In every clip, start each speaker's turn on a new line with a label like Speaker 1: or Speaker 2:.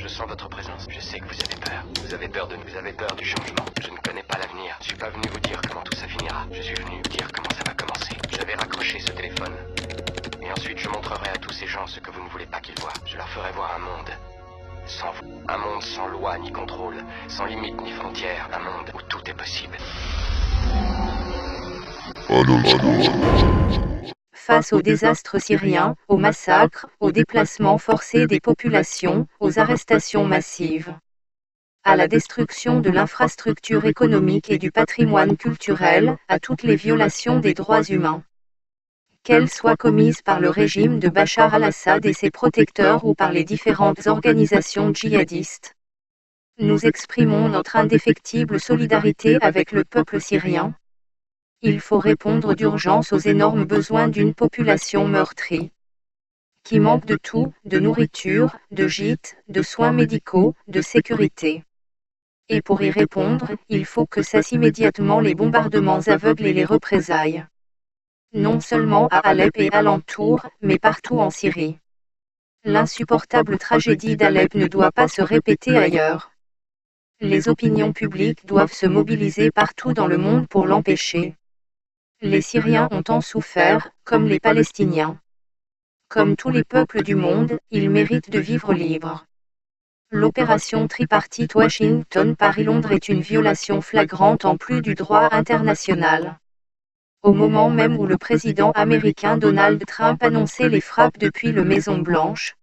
Speaker 1: Je sens votre présence. Je sais que vous avez peur. Vous avez peur vous avez peur du changement. Je ne connais pas l'avenir. Je suis pas venu vous dire comment tout ça finira. Je suis venu dire comment ça va commencer. Je vais raccrocher ce téléphone. Et ensuite je montrerai à tous ces gens ce que vous ne voulez pas qu'ils voient. Je leur ferai voir un monde sans vous. Un monde sans loi ni contrôle, sans limite ni frontières. Un monde où tout est possible.
Speaker 2: Face au désastre syrien, aux massacres, aux déplacements forcés des populations, aux arrestations massives, à la destruction de l'infrastructure économique et du patrimoine culturel, à toutes les violations des droits humains, qu'elles soient commises par le régime de Bachar al-Assad et ses protecteurs ou par les différentes organisations djihadistes. Nous exprimons notre indéfectible solidarité avec le peuple syrien. Il faut répondre d'urgence aux énormes besoins d'une population meurtrie, qui manque de tout, de nourriture, de gîtes, de soins médicaux, de sécurité. Et pour y répondre, il faut que cessent immédiatement les bombardements aveugles et les représailles. Non seulement à Alep et alentour, mais partout en Syrie. L'insupportable tragédie d'Alep ne doit pas se répéter ailleurs. Les opinions publiques doivent se mobiliser partout dans le monde pour l'empêcher. Les Syriens ont tant souffert, comme les Palestiniens. Comme tous les peuples du monde, ils méritent de vivre libres. L'opération tripartite Washington-Paris-Londres est une violation flagrante en plus du droit international. Au moment même où le président américain Donald Trump annonçait les frappes depuis la Maison-Blanche,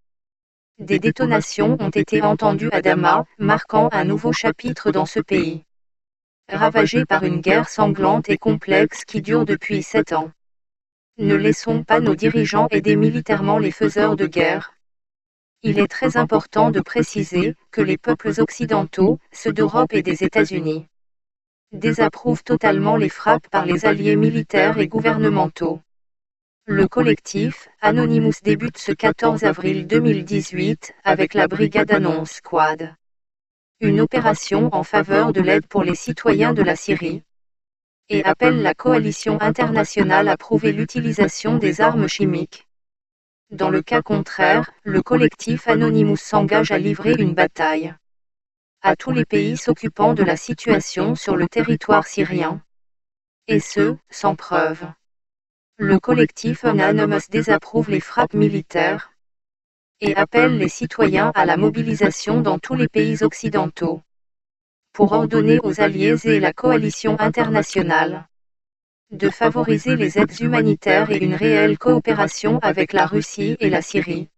Speaker 2: des détonations ont été entendues à Damas, marquant un nouveau chapitre dans ce pays, ravagé par une guerre sanglante et complexe qui dure depuis 7 ans. Ne laissons pas nos dirigeants aider militairement les faiseurs de guerre. Il est très important de préciser que les peuples occidentaux, ceux d'Europe et des États-Unis, désapprouvent totalement les frappes par les alliés militaires et gouvernementaux. Le collectif Anonymous débute ce 14 avril 2018 avec la Brigade Annonce Squad, une opération en faveur de l'aide pour les citoyens de la Syrie, et appelle la coalition internationale à prouver l'utilisation des armes chimiques. Dans le cas contraire, le collectif Anonymous s'engage à livrer une bataille à tous les pays s'occupant de la situation sur le territoire syrien, et ce, sans preuve. Le collectif Anonymous désapprouve les frappes militaires et appelle les citoyens à la mobilisation dans tous les pays occidentaux pour ordonner aux alliés et la coalition internationale de favoriser les aides humanitaires et une réelle coopération avec la Russie et la Syrie.